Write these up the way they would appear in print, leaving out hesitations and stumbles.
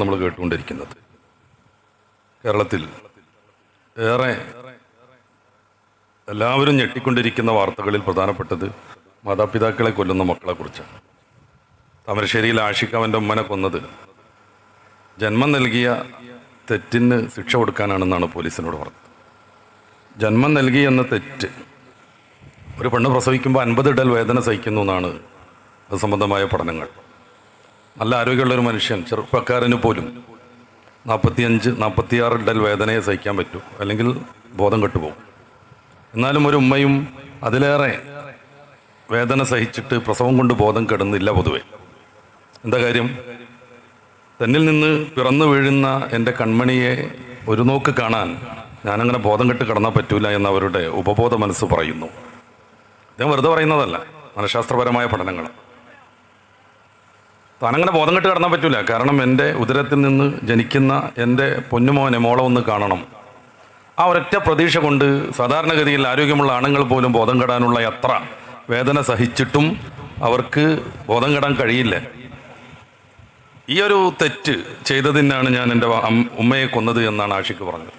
നമ്മൾ കേട്ടുകൊണ്ടിരിക്കുന്നത്. കേരളത്തിൽ ഏറെ എല്ലാവരും ഞെട്ടിക്കൊണ്ടിരിക്കുന്ന വാർത്തകളിൽ പ്രധാനപ്പെട്ടത് മാതാപിതാക്കളെ കൊല്ലുന്ന മക്കളെക്കുറിച്ചാണ്. താമരശ്ശേരിയിൽ ആഷിഖ് അവൻ്റെ ഉമ്മനെ കൊന്നത് ജന്മം നൽകിയ തെറ്റിന് ശിക്ഷ കൊടുക്കാനാണെന്നാണ് പോലീസിനോട് പറഞ്ഞത്. ജന്മം നൽകി എന്ന തെറ്റ്, ഒരു പെണ്ണ് പ്രസവിക്കുമ്പോൾ 50 ഇടൽ വേദന സഹിക്കുന്നു എന്നാണ് അത് സംബന്ധമായ പഠനങ്ങൾ. നല്ല ആരോഗ്യമുള്ളൊരു മനുഷ്യൻ, ചെറുപ്പക്കാരന് പോലും 45-46 ഇടൽ വേദനയെ സഹിക്കാൻ പറ്റൂ, അല്ലെങ്കിൽ ബോധം കെട്ടുപോകും. എന്നാലും ഒരു ഉമ്മയും അതിലേറെ വേദന സഹിച്ചിട്ട് പ്രസവം കൊണ്ട് ബോധം കെടുന്നില്ല പൊതുവെ. എന്താ കാര്യം? തന്നിൽ നിന്ന് പിറന്നു വീഴുന്ന എൻ്റെ കൺമണിയെ ഒരു നോക്ക് കാണാൻ ഞാനങ്ങനെ ബോധം കെട്ട് കിടന്നാൽ പറ്റൂല എന്ന് അവരുടെ ഉപബോധ മനസ്സ് പറയുന്നു. ഞാൻ വെറുതെ പറയുന്നതല്ല, മനഃശാസ്ത്രപരമായ പഠനങ്ങൾ. താനങ്ങനെ ബോധം കെട്ട് കിടന്നാൽ പറ്റൂല, കാരണം എൻ്റെ ഉദരത്തിൽ നിന്ന് ജനിക്കുന്ന എൻ്റെ പൊന്നുമോനെ, മോളെ ഒന്ന് കാണണം. ആ ഒരൊറ്റ പ്രതീക്ഷ കൊണ്ട് സാധാരണഗതിയിൽ ആരോഗ്യമുള്ള ആണുങ്ങൾ പോലും ബോധം കെടാനുള്ള എത്ര വേദന സഹിച്ചിട്ടും അവർക്ക് ബോധം കെടാൻ കഴിയില്ല. ഈ ഒരു തെറ്റ് ചെയ്തതിനാണ് ഞാൻ എൻ്റെ ഉമ്മയെ കൊന്നത് എന്നാണ് ആഷിഖ് പറഞ്ഞത്.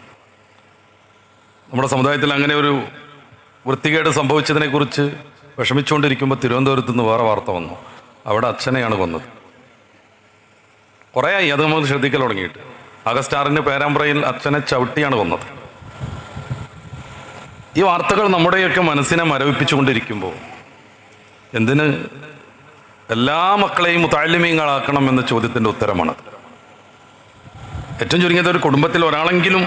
നമ്മുടെ സമുദായത്തിൽ അങ്ങനെ ഒരു വൃത്തികേട് സംഭവിച്ചതിനെക്കുറിച്ച് വിഷമിച്ചുകൊണ്ടിരിക്കുമ്പോൾ തിരുവനന്തപുരത്ത് നിന്ന് വേറെ വാർത്ത വന്നു. അവിടെ അച്ഛനെയാണ് കൊന്നത്. കുറേ ആയി അത് നമ്മൾ ശ്രദ്ധിക്കൽ തുടങ്ങിയിട്ട്. ആഗസ്റ്റ് 6 പേരാമ്പ്രയിൽ അച്ഛനെ ചവിട്ടിയാണ് കൊന്നത്. ഈ വാർത്തകൾ നമ്മുടെയൊക്കെ മനസ്സിനെ മരവിപ്പിച്ചുകൊണ്ടിരിക്കുമ്പോൾ എന്തിന് എല്ലാ മക്കളെയും മുതഅല്ലിമീങ്ങളാക്കണം എന്ന ചോദ്യത്തിൻ്റെ ഉത്തരമാണത്. ഏറ്റവും ചുരുങ്ങിയത് ഒരു കുടുംബത്തിൽ ഒരാളെങ്കിലും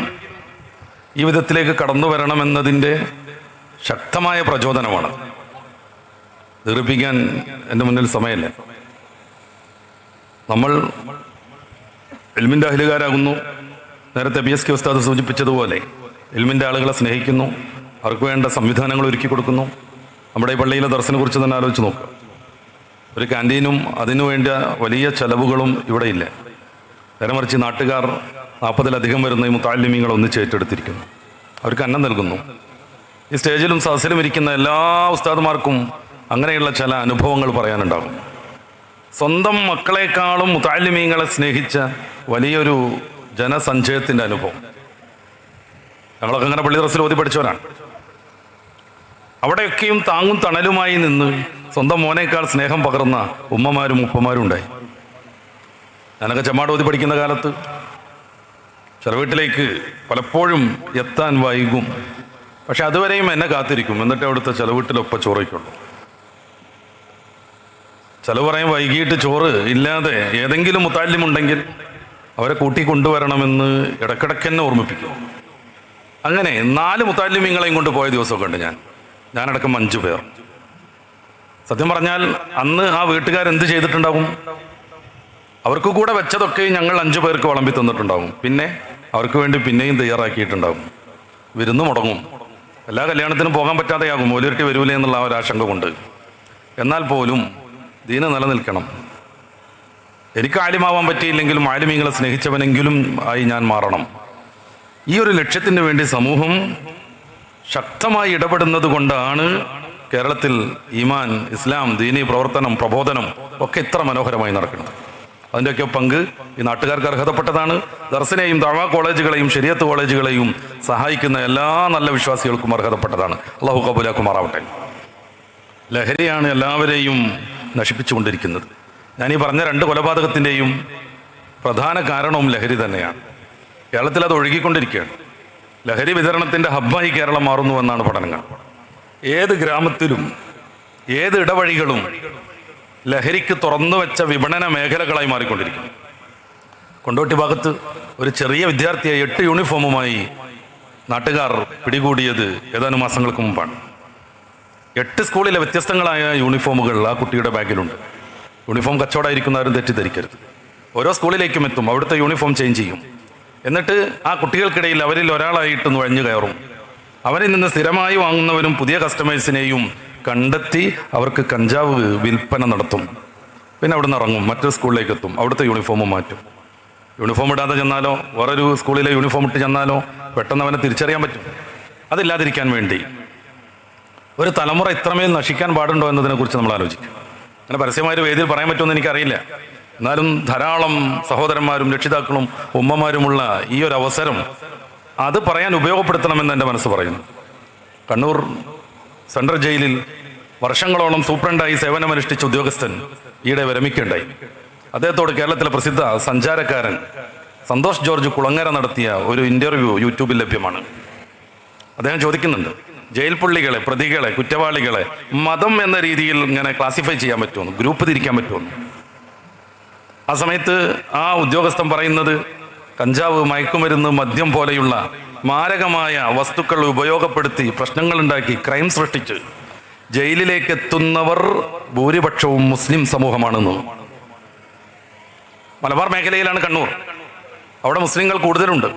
ഈ വിധത്തിലേക്ക് കടന്നു വരണമെന്നതിൻ്റെ ശക്തമായ പ്രചോദനമാണ്. ദീർഘിപ്പിക്കാൻ എൻ്റെ മുന്നിൽ സമയമില്ല. നമ്മൾ ഇൽമിൻ്റെ അഹ്ലുകാരാകുന്നു. നേരത്തെ PSK ഉസ്താദ് സൂചിപ്പിച്ചതുപോലെ ഇൽമിൻ്റെ ആളുകളെ സ്നേഹിക്കുന്നു, അവർക്ക് വേണ്ട സംവിധാനങ്ങൾ ഒരുക്കി കൊടുക്കുന്നു. നമ്മുടെ ഈ പള്ളിയിലെ ദർസിനെ കുറിച്ച് തന്നെ ആലോചിച്ച് നോക്കുക. ഒരു ക്യാൻറ്റീനും അതിനു വേണ്ട വലിയ ചെലവുകളും ഇവിടെ ഇല്ല. നേരെ മറിച്ച് നാട്ടുകാർ 40-ലധികം വരുന്ന ഈ മുതഅല്ലിമീങ്ങൾ ഒന്നിച്ച് ഏറ്റെടുത്തിരിക്കുന്നു. അവർക്ക് അന്നം നൽകുന്നു. ഈ സ്റ്റേജിലും സദസ്സിലും ഇരിക്കുന്ന എല്ലാ ഉസ്താദുമാർക്കും അങ്ങനെയുള്ള ചില അനുഭവങ്ങൾ പറയാനുണ്ടാകും. സ്വന്തം മക്കളെക്കാളും മുതഅല്ലിമീങ്ങളെ സ്നേഹിച്ച വലിയൊരു ജനസഞ്ചയത്തിൻ്റെ അനുഭവം. ഞങ്ങളൊക്കെ അങ്ങനെ പള്ളി ദർസിൽ ഓതി പഠിച്ചവരാണ്. അവിടെയൊക്കെയും താങ്ങും തണലുമായി നിന്ന് സ്വന്തം മോനേക്കാൾ സ്നേഹം പകർന്ന ഉമ്മമാരും ഉപ്പമാരും ഉണ്ടായി. ഞാനൊക്കെ ചെമ്മാട് ഓതി പഠിക്കുന്ന കാലത്ത് ചില വീട്ടിലേക്ക് പലപ്പോഴും എത്താൻ വൈകും. പക്ഷെ അതുവരെയും എന്നെ കാത്തിരിക്കും. എന്നിട്ട് അവിടുത്തെ ചില വീട്ടിലൊപ്പം ചോറയ്ക്കുള്ളൂ. ചില പറയും വൈകിട്ട് ചോറ് ഇല്ലാതെ ഏതെങ്കിലും മുതഅല്ലിമുണ്ടെങ്കിൽ അവരെ കൂട്ടി കൊണ്ടുവരണമെന്ന് ഇടക്കിടക്ക് എന്നെ ഓർമ്മിപ്പിക്കും. അങ്ങനെ 4 മുതഅല്ലിമീങ്ങളെയും കൊണ്ട് പോയ ദിവസമൊക്കെ ഉണ്ട്. ഞാനടക്കം 5 പേർ. സത്യം പറഞ്ഞാൽ അന്ന് ആ വീട്ടുകാരെന്ത് ചെയ്തിട്ടുണ്ടാവും? അവർക്ക് കൂടെ വെച്ചതൊക്കെ ഞങ്ങൾ 5 പേർക്ക് വിളമ്പി തന്നിട്ടുണ്ടാവും. പിന്നെ അവർക്ക് വേണ്ടി പിന്നെയും തയ്യാറാക്കിയിട്ടുണ്ടാവും. വിരുന്ന് മുടങ്ങും. എല്ലാ കല്യാണത്തിനും പോകാൻ പറ്റാതെയാകും, ഓലിരട്ടി വരൂലേ എന്നുള്ള ആ ഒരു ആശങ്ക കൊണ്ട്. എന്നാൽ പോലും ദീന് നിലനിൽക്കണം. എനിക്ക് ആലിമാവാൻ പറ്റിയില്ലെങ്കിലും ആലിമീങ്ങളെ സ്നേഹിച്ചവനെങ്കിലും ആയി ഞാൻ മാറണം. ഈ ഒരു ലക്ഷ്യത്തിന് വേണ്ടി സമൂഹം ശക്തമായി ഇടപെടുന്നത് കൊണ്ടാണ് കേരളത്തിൽ ഈമാൻ, ഇസ്ലാം, ദീനി പ്രവർത്തനം, പ്രബോധനം ഒക്കെ ഇത്ര മനോഹരമായി നടക്കുന്നത്. അതിൻ്റെയൊക്കെ പങ്ക് ഈ നാട്ടുകാർക്ക് അർഹതപ്പെട്ടതാണ്. ദർസിനെയും ദഅവാ കോളേജുകളെയും ശരീഅത്ത് കോളേജുകളെയും സഹായിക്കുന്ന എല്ലാ നല്ല വിശ്വാസികൾക്കും അർഹതപ്പെട്ടതാണ്. അല്ലാഹു കബൂലാക്കുമാറാവട്ടെ. ലഹരിയാണ് എല്ലാവരെയും നശിപ്പിച്ചുകൊണ്ടിരിക്കുന്നത്. ഞാനീ പറഞ്ഞ 2 കൊലപാതകത്തിൻ്റെയും പ്രധാന കാരണവും ലഹരി തന്നെയാണ്. കേരളത്തിൽ അത് ഒഴുകിക്കൊണ്ടിരിക്കുകയാണ്. ലഹരി വിതരണത്തിൻ്റെ ഹബ്ബായി കേരളം മാറുന്നുവെന്നാണ് പഠനങ്ങൾ. ഏത് ഗ്രാമത്തിലും ഏത് ഇടവഴികളും ലഹരിക്ക് തുറന്നു വെച്ച വിപണന മേഖലകളായി മാറിക്കൊണ്ടിരിക്കുന്നു. കൊണ്ടോട്ടി ഭാഗത്ത് ഒരു ചെറിയ വിദ്യാർത്ഥിയെ 8 യൂണിഫോമുമായി നാട്ടുകാർ പിടികൂടിയത് ഏതാനും മാസങ്ങൾക്ക് മുമ്പാണ്. 8 സ്കൂളിലെ വ്യത്യസ്തങ്ങളായ യൂണിഫോമുകൾ ആ കുട്ടിയുടെ ബാഗിലുണ്ട്. യൂണിഫോം കച്ചവടമായിരിക്കുന്നവരും തെറ്റിദ്ധരിക്കരുത്. ഓരോ സ്കൂളിലേക്കും എത്തും, അവിടുത്തെ യൂണിഫോം ചേഞ്ച് ചെയ്യും. എന്നിട്ട് ആ കുട്ടികൾക്കിടയിൽ അവരിൽ ഒരാളായിട്ട് നുഴഞ്ഞു കയറും. അവരിൽ നിന്ന് സ്ഥിരമായി വാങ്ങുന്നവരും പുതിയ കസ്റ്റമേഴ്സിനെയും കണ്ടെത്തി അവർക്ക് കഞ്ചാവ് വിൽപ്പന നടത്തും. പിന്നെ അവിടെ നിന്ന് ഇറങ്ങും, മറ്റൊരു സ്കൂളിലേക്ക് എത്തും, അവിടുത്തെ യൂണിഫോം മാറ്റും. യൂണിഫോം ഇടാതെ ചെന്നാലോ വേറൊരു സ്കൂളിലെ യൂണിഫോം ഇട്ട് ചെന്നാലോ പെട്ടെന്ന് അവനെ തിരിച്ചറിയാൻ പറ്റും. അതില്ലാതിരിക്കാൻ വേണ്ടി ഒരു തലമുറ ഇത്രമേൽ നശിക്കാൻ പാടുണ്ടോ എന്നതിനെക്കുറിച്ച് നമ്മൾ ആലോചിക്കും. അങ്ങനെ പരസ്യമായൊരു വേദിയിൽ പറയാൻ പറ്റുമെന്ന് എനിക്കറിയില്ല. എന്നാലും ധാരാളം സഹോദരന്മാരും രക്ഷിതാക്കളും ഉമ്മമാരുമുള്ള ഈ ഒരു അവസരം അത് പറയാൻ ഉപയോഗപ്പെടുത്തണമെന്ന് എൻ്റെ മനസ്സ് പറയുന്നു. കണ്ണൂർ സെൻട്രൽ ജയിലിൽ വർഷങ്ങളോളം സൂപ്രണ്ടായി സേവനമനുഷ്ഠിച്ച ഉദ്യോഗസ്ഥൻ ഈയിടെ വിരമിക്കുകയുണ്ടായി. അദ്ദേഹത്തോട് കേരളത്തിലെ പ്രസിദ്ധ സഞ്ചാരക്കാരൻ സന്തോഷ് ജോർജ് കുളങ്ങര നടത്തിയ ഒരു ഇൻ്റർവ്യൂ യൂട്യൂബിൽ ലഭ്യമാണ്. അദ്ദേഹം ചോദിക്കുന്നുണ്ട്, ജയിൽ പുള്ളികളെ, പ്രതികളെ, കുറ്റവാളികളെ മതം എന്ന രീതിയിൽ ഇങ്ങനെ ക്ലാസിഫൈ ചെയ്യാൻ പറ്റുമെന്ന്, ഗ്രൂപ്പ് തിരിക്കാൻ പറ്റുമെന്ന്. ആ സമയത്ത് ആ ഉദ്യോഗസ്ഥൻ പറയുന്നത്, കഞ്ചാവ്, മയക്കുമരുന്ന്, മദ്യം പോലെയുള്ള മാരകമായ വസ്തുക്കൾ ഉപയോഗപ്പെടുത്തി പ്രശ്നങ്ങളുണ്ടാക്കി ക്രൈം സൃഷ്ടിച്ച് ജയിലിലേക്ക് എത്തുന്നവർ ഭൂരിപക്ഷവും മുസ്ലിം സമൂഹമാണെന്ന്. മലബാർ മേഖലയിലാണ് കണ്ണൂർ, അവിടെ മുസ്ലിങ്ങൾ കൂടുതലുണ്ട്.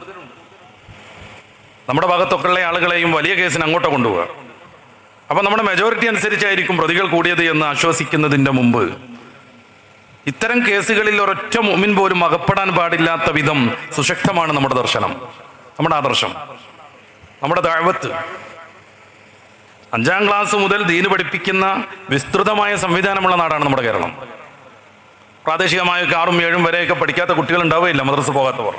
നമ്മുടെ ഭാഗത്തൊക്കെയുള്ള ആളുകളെയും വലിയ കേസിന് അങ്ങോട്ട് കൊണ്ടുപോവുക. അപ്പം നമ്മുടെ മെജോറിറ്റി അനുസരിച്ചായിരിക്കും പ്രതികൾ കൂടിയത് എന്ന് ആശ്വസിക്കുന്നതിൻ്റെ മുമ്പ് ഇത്തരം കേസുകളിൽ ഒരൊറ്റ മുഅ്മിൻ പോലും അകപ്പെടാൻ പാടില്ലാത്ത വിധം സുശക്തമാണ് നമ്മുടെ ദർശനം, നമ്മുടെ ആദർശം, നമ്മുടെ ദഅവത്ത്. 5ാം ക്ലാസ് മുതൽ ദീന് പഠിപ്പിക്കുന്ന വിസ്തൃതമായ സംവിധാനമുള്ള നാടാണ് നമ്മുടെ കേരളം. പ്രാദേശികമായ 6ഉം 7ഉം വരെയൊക്കെ പഠിക്കാത്ത കുട്ടികൾ ഉണ്ടാവുകയില്ല, മദ്രസ പോകാത്തവർ.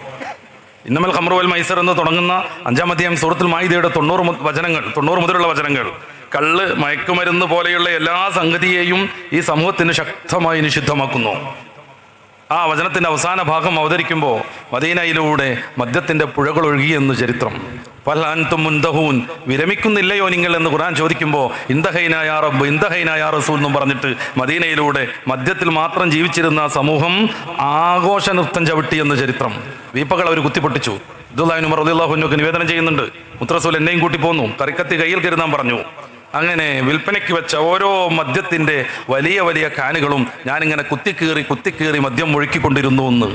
ഇന്നമൽ ഖംറു വൽ മൈസർ എന്ന് തുടങ്ങുന്ന 5ാം അധ്യായം സൂറത്തുൽ മാഇദയുടെ 90 മുതലുള്ള വചനങ്ങൾ കള്ള്, മയക്കുമരുന്ന് പോലെയുള്ള എല്ലാ സംഗതിയെയും ഈ സമൂഹത്തിന് ശക്തമായി നിഷിദ്ധമാക്കുന്നു. ആ വചനത്തിന്റെ അവസാന ഭാഗം അവതരിക്കുമ്പോൾ മദീനയിലൂടെ മദ്യത്തിന്റെ പുഴകൾ ഒഴുകിയെന്ന് ചരിത്രം. ഫൽഅൻതും മുൻതഹൂൻ, വിരമിക്കുന്നില്ലയോ നിങ്ങൾ എന്ന് ഖുർആൻ ചോദിക്കുമ്പോൾ ഇന്തഹൈനാ യാ റബ്ബ്, ഇന്തഹൈനാ യാ റസൂൽ എന്നും പറഞ്ഞിട്ട് മദീനയിലൂടെ മദ്യത്തിൽ മാത്രം ജീവിച്ചിരുന്ന സമൂഹം ആഘോഷ നൃത്തം ചവിട്ടി എന്ന് ചരിത്രം. വീപ്പകൾ അവർ കുത്തിപ്പൊട്ടിച്ചു. അബ്ദുല്ലാഹി ഇബ്നു ഉമർ റളിയല്ലാഹു അൻഹു നിവേദനം ചെയ്യുന്നുണ്ട്, മുത്തറസൂൽ എന്നെയും കൂട്ടി പോന്നു, കറിക്കത്തി കയ്യിൽ കരുതാൻ പറഞ്ഞു. അങ്ങനെ വിൽപ്പനയ്ക്ക് വെച്ച ഓരോ മദ്യത്തിന്റെ വലിയ വലിയ കാനുകളും ഞാനിങ്ങനെ കുത്തിക്കീറി മദ്യം ഒഴുക്കിക്കൊണ്ടിരുന്നു എന്ന്.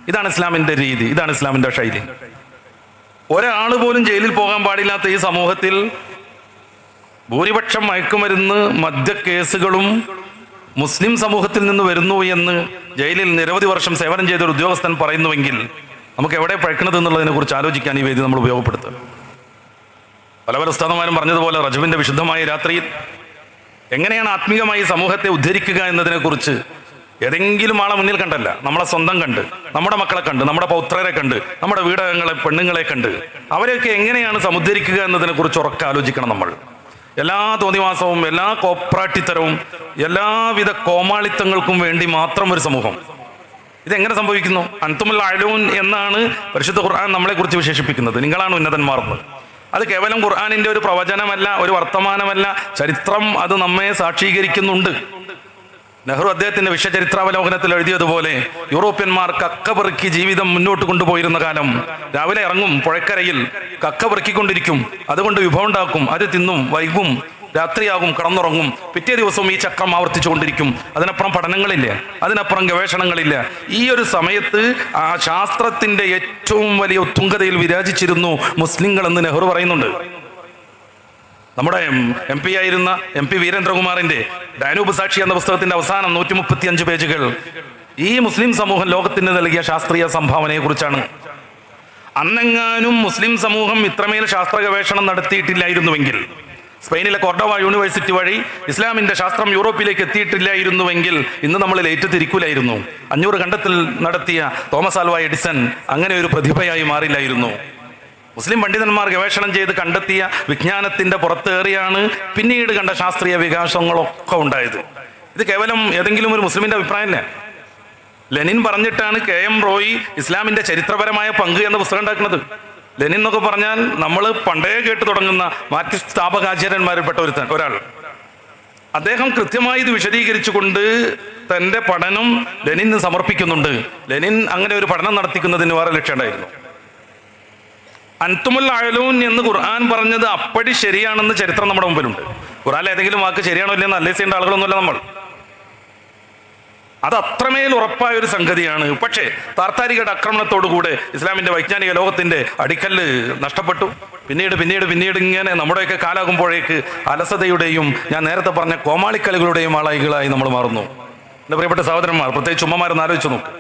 ഇതാണ് ഇസ്ലാമിന്റെ രീതി, ഇതാണ് ഇസ്ലാമിന്റെ ശൈലി. ഒരാൾ പോലും ജയിലിൽ പോകാൻ പാടില്ലാത്ത ഈ സമൂഹത്തിൽ ഭൂരിപക്ഷം മയക്കുമരുന്ന്, മദ്യക്കേസുകളും മുസ്ലിം സമൂഹത്തിൽ നിന്ന് വരുന്നു എന്ന് ജയിലിൽ നിരവധി വർഷം സേവനം ചെയ്ത ഒരു ഉദ്യോഗസ്ഥൻ പറയുന്നുവെങ്കിൽ നമുക്ക് എവിടെ പഴക്കണത് എന്നുള്ളതിനെ കുറിച്ച് ആലോചിക്കാൻ ഈ വേദി നമ്മൾ ഉപയോഗപ്പെടുത്തുക. പല ഉസ്താദന്മാരും പറഞ്ഞതുപോലെ റജബിന്റെ വിശുദ്ധമായ രാത്രിയിൽ എങ്ങനെയാണ് ആത്മീയമായി സമൂഹത്തെ ഉദ്ധരിക്കുക എന്നതിനെക്കുറിച്ച് ഏതെങ്കിലും ആളെ മുന്നിൽ കണ്ടല്ല, നമ്മളെ സ്വന്തം കണ്ട്, നമ്മുടെ മക്കളെ കണ്ട്, നമ്മുടെ പൗത്രരെ കണ്ട്, നമ്മുടെ വീടകങ്ങളെ, പെണ്ണുങ്ങളെ കണ്ട് അവരെയൊക്കെ എങ്ങനെയാണ് സമുദ്ധരിക്കുക എന്നതിനെക്കുറിച്ച് ഉറക്കെ ആലോചിക്കണം നമ്മൾ. എല്ലാ തോന്നിവാസവും, എല്ലാ കോപ്രാട്ടിത്തരവും, എല്ലാവിധ കോമാളിത്തങ്ങൾക്കും വേണ്ടി മാത്രം ഒരു സമൂഹം. ഇതെങ്ങനെ സംഭവിക്കുന്നു? അൻതുമുൽ അഅലൂൻ എന്നാണ് പരിശുദ്ധ ഖുർആൻ നമ്മളെ കുറിച്ച് വിശേഷിപ്പിക്കുന്നത്. നിങ്ങളാണ് ഉന്നതന്മാർന്ന്. അത് കേവലം ഖുർആനിന്റെ ഒരു പ്രവചനമല്ല, ഒരു വർത്തമാനമല്ല, ചരിത്രം അത് നമ്മെ സാക്ഷീകരിക്കുന്നുണ്ട്. നെഹ്റു അദ്ദേഹത്തിന്റെ വിശ്വചരിത്രാവലോകനത്തിൽ എഴുതിയതുപോലെ യൂറോപ്യന്മാർ കക്കപെറുക്കി ജീവിതം മുന്നോട്ട് കൊണ്ടുപോയിരുന്ന കാലം. രാവിലെ ഇറങ്ങും പുഴക്കരയിൽ, കക്ക പെറുക്കിക്കൊണ്ടിരിക്കും, അതുകൊണ്ട് വിഭവം ഉണ്ടാക്കും, അത് തിന്നും, വൈകും, രാത്രിയാകും, കടന്നുറങ്ങും, പിറ്റേ ദിവസവും ഈ ചക്രം ആവർത്തിച്ചുകൊണ്ടിരിക്കും. അതിനപ്പുറം പഠനങ്ങളില്ല, അതിനപ്പുറം ഗവേഷണങ്ങളില്ല. ഈ ഒരു സമയത്ത് ആ ശാസ്ത്രത്തിന്റെ ഏറ്റവും വലിയ ഉത്തുംഗതയിൽ വിരാജിച്ചിരുന്നു മുസ്ലിങ്ങൾ എന്ന് നെഹ്റു പറയുന്നുണ്ട്. നമ്മുടെ MP ആയിരുന്ന MP വീരേന്ദ്രകുമാറിന്റെ ഡാനൂബ് സാക്ഷി എന്ന പുസ്തകത്തിന്റെ അവസാനം 135 പേജുകൾ ഈ മുസ്ലിം സമൂഹം ലോകത്തിന് നൽകിയ ശാസ്ത്രീയ സംഭാവനയെ കുറിച്ചാണ്. അന്നെങ്ങാനും മുസ്ലിം സമൂഹം ഇത്രമേൽ ശാസ്ത്ര ഗവേഷണം നടത്തിയിട്ടില്ലായിരുന്നുവെങ്കിൽ, സ്പെയിനിലെ കോർഡോവ യൂണിവേഴ്സിറ്റി വഴി ഇസ്ലാമിന്റെ ശാസ്ത്രം യൂറോപ്പിലേക്ക് എത്തിയിട്ടില്ലായിരുന്നുവെങ്കിൽ ഇന്ന് നമ്മൾ ലേറ്റ് തിരിക്കൂലായിരുന്നു. 500 കണ്ടെത്തൽ നടത്തിയ തോമസ് ആൽവ എഡിസൺ അങ്ങനെ ഒരു പ്രതിഭയായി മാറില്ലായിരുന്നു. മുസ്ലിം പണ്ഡിതന്മാർ ഗവേഷണം ചെയ്ത് കണ്ടെത്തിയ വിജ്ഞാനത്തിന്റെ പുറത്തേറിയാണ് പിന്നീട് കണ്ട ശാസ്ത്രീയ വികാസങ്ങളൊക്കെ ഉണ്ടായത്. ഇത് കേവലം ഏതെങ്കിലും ഒരു മുസ്ലിമിന്റെ അഭിപ്രായമല്ല. ലെനിൻ പറഞ്ഞിട്ടാണ് KM റോയി ഇസ്ലാമിന്റെ ചരിത്രപരമായ പങ്ക് എന്ന പുസ്തകം ഉണ്ടാക്കുന്നത്. ലെനിൻ എന്നൊക്കെ പറഞ്ഞാൽ നമ്മൾ പണ്ടേ കേട്ട് തുടങ്ങുന്ന മാർക്സിസ്റ്റ് സ്ഥാപകാചാര്യന്മാരിൽപ്പെട്ട ഒരാൾ. അദ്ദേഹം കൃത്യമായി ഇത് വിശദീകരിച്ചുകൊണ്ട് തൻ്റെ പഠനം ലെനിന് സമർപ്പിക്കുന്നുണ്ട്. ലെനിൻ അങ്ങനെ ഒരു പഠനം നടത്തിക്കുന്നതിന് വേറെ ലക്ഷ്യം ഉണ്ടായിരുന്നു. അൻതുമുൽ അഅലൂൻ എന്ന് ഖുർആൻ പറഞ്ഞത് അപ്പടി ശരിയാണെന്ന് ചരിത്രം നമ്മുടെ മുമ്പിലുണ്ട്. ഖുർആനിൽ ഏതെങ്കിലും വാക്ക് ശരിയാണോ ഇല്ലെന്ന് അനലൈസ് ചെയ്യേണ്ട ആളുകളൊന്നുമല്ല നമ്മൾ. അത് അത്രമേൽ ഉറപ്പായ ഒരു സംഗതിയാണ്. പക്ഷേ താർത്താരികളുടെ ആക്രമണത്തോടുകൂടെ ഇസ്ലാമിന്റെ വൈജ്ഞാനിക ലോകത്തിന്റെ അടിക്കല്ല് നഷ്ടപ്പെട്ടു. പിന്നീട് ഇങ്ങനെ നമ്മുടെയൊക്കെ കാലാകുമ്പോഴേക്ക് അലസതയുടെയും ഞാൻ നേരത്തെ പറഞ്ഞ കോമാളിക്കളികളുടെയും ആളായികളായി നമ്മൾ മാറുന്നു. എൻ്റെ പ്രിയപ്പെട്ട സഹോദരന്മാർ, പ്രത്യേകിച്ച് ഉമ്മമാരെന്ന് ആലോചിച്ച് നോക്ക്.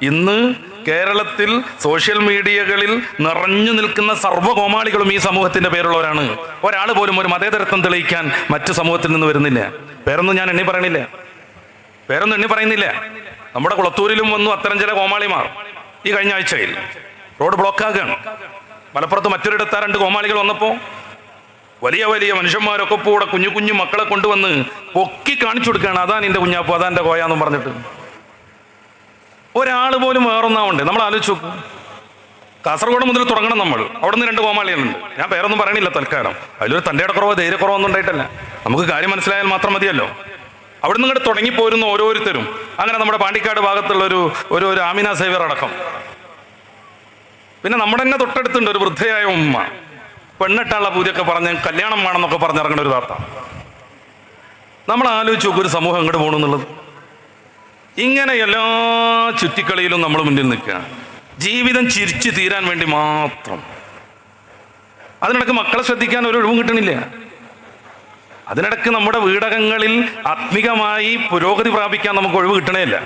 ഇന്ന് കേരളത്തിൽ സോഷ്യൽ മീഡിയകളിൽ നിറഞ്ഞു നിൽക്കുന്ന സർവ്വകോമാളികളും ഈ സമൂഹത്തിന്റെ പേരുള്ളവരാണ്. ഒരാൾ പോലും ഒരു മതേതരത്വം തെളിയിക്കാൻ മറ്റു സമൂഹത്തിൽ നിന്ന് വരുന്നില്ല. പേരൊന്നും ഞാൻ എണ്ണി പറയുന്നില്ല. നമ്മുടെ കുളത്തൂരിലും വന്നു അത്തരം ചില കോമാളിമാർ ഈ കഴിഞ്ഞ ആഴ്ചയിൽ. റോഡ് ബ്ലോക്കാകുകയാണ്. മലപ്പുറത്ത് മറ്റൊരിടത്ത് 2 കോമാളികൾ വന്നപ്പോൾ വലിയ വലിയ മനുഷ്യന്മാരൊക്കെ കൂടെ കുഞ്ഞു കുഞ്ഞു മക്കളെ കൊണ്ടുവന്ന് പൊക്കി കാണിച്ചു കൊടുക്കുകയാണ്. അതാ നിന്റെ കുഞ്ഞാപ്പു, അതാ എൻ്റെ കോയാന്നും പറഞ്ഞിട്ട്. ഒരാൾ പോലും വേറൊന്നാവുണ്ട്. നമ്മൾ ആലോചിച്ച് നോക്കും. കാസർഗോഡ് മുതൽ തുടങ്ങണം നമ്മൾ. അവിടെ നിന്ന് 2 കോമാളികളുണ്ട്. ഞാൻ പേരൊന്നും പറയണില്ല തൽക്കാലം. അതിലൊരു തൻ്റെ ഇടക്കുറവോ ധൈര്യക്കുറവൊന്നും ഉണ്ടായിട്ടല്ല. നമുക്ക് കാര്യം മനസ്സിലായാൽ മാത്രം മതിയല്ലോ. അവിടെ നിന്ന് ഇങ്ങോട്ട് തുടങ്ങിപ്പോരുന്ന ഓരോരുത്തരും. അങ്ങനെ നമ്മുടെ പാണ്ടിക്കാട് ഭാഗത്തുള്ള ഒരു ആമിന സേവ്യർ അടക്കം. പിന്നെ നമ്മുടെ തന്നെ തൊട്ടടുത്തുണ്ട് ഒരു വൃദ്ധയായ ഉമ്മ. പെണ്ണിട്ടാനുള്ള പൂതിയൊക്കെ പറഞ്ഞ് കല്യാണം വേണമെന്നൊക്കെ പറഞ്ഞിറങ്ങുന്ന ഒരു താത്ത. നമ്മൾ ആലോചിച്ച് നോക്കും ഒരു സമൂഹം അങ്ങോട്ട് പോകണമെന്നുള്ളത്. ഇങ്ങനെ എല്ലാ ചുറ്റിക്കളിയിലും നമ്മൾ മുന്നിൽ നിൽക്കുക. ജീവിതം ചിരിച്ചു തീരാൻ വേണ്ടി മാത്രം. അതിനിടയ്ക്ക് മക്കളെ ശ്രദ്ധിക്കാൻ ഒരു ഒഴിവും കിട്ടണില്ല. അതിനിടയ്ക്ക് നമ്മുടെ വീടകങ്ങളിൽ ആത്മികമായി പുരോഗതി പ്രാപിക്കാൻ നമുക്ക് ഒഴിവ് കിട്ടണേയില്ല.